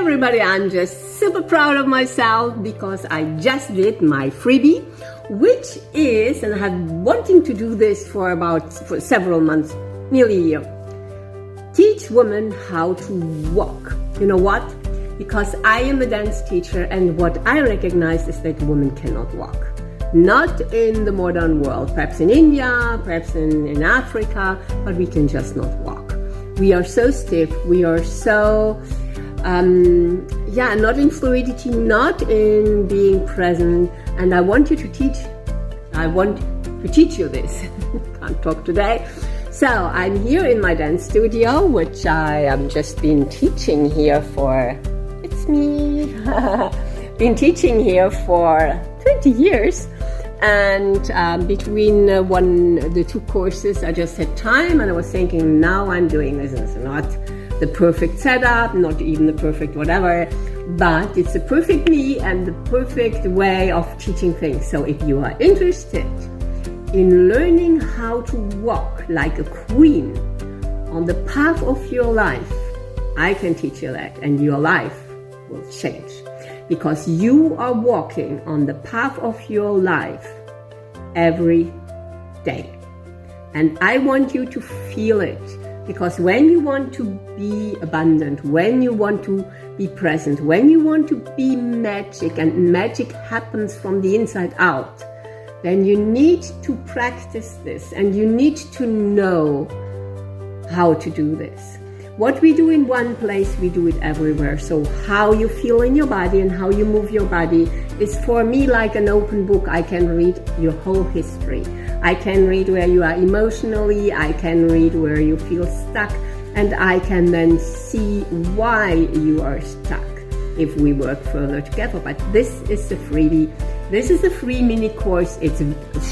everybody, I'm just super proud of myself because I just did my freebie, which is, and I have wanting to do this for several months, nearly a year. Teach women how to walk. You know what? Because I am a dance teacher, and what I recognize is that women cannot walk. Not in the modern world, perhaps in India, perhaps in Africa, but we can just not walk. We are so stiff, we are so, not in fluidity, not in being present, and I want you to teach you this. Can't talk today. So I'm here in my dance studio, which I have just been teaching here for, it's me, been teaching here for 20 years. And between the two courses, I just had time, and I was thinking, now I'm doing this. It's not the perfect setup, not even the perfect whatever, but it's the perfect me and the perfect way of teaching things. So if you are interested in learning how to walk like a queen on the path of your life, I can teach you that, and your life will change. Because you are walking on the path of your life every day. And I want you to feel it. Because when you want to be abundant, when you want to be present, when you want to be magic, and magic happens from the inside out, then you need to practice this, and you need to know how to do this. What we do in one place, we do it everywhere. So how you feel in your body and how you move your body is for me like an open book. I can read your whole history. I can read where you are emotionally. I can read where you feel stuck. And I can then see why you are stuck if we work further together. But this is the freebie. This is a free mini course. It's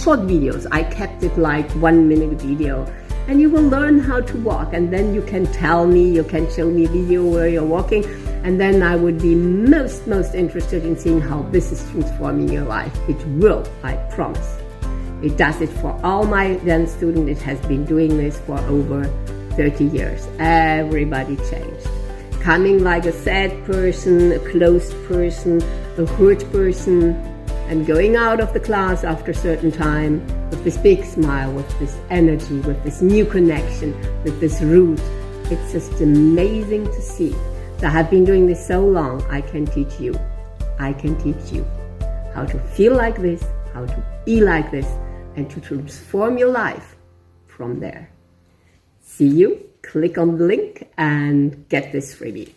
short videos. I kept it like 1 minute video. And you will learn how to walk, and then you can tell me, you can show me a video where you're walking, and then I would be most interested in seeing how this is transforming your life. It will, I promise. It does it for all my dance students. It has been doing this for over 30 years. Everybody changed. Coming like a sad person, a closed person, a hurt person, and going out of the class after a certain time with this big smile, with this energy, with this new connection, with this root. It's just amazing to see. So I have been doing this so long, I can teach you. I can teach you how to feel like this, how to be like this, and to transform your life from there. See you, click on the link and get this freebie.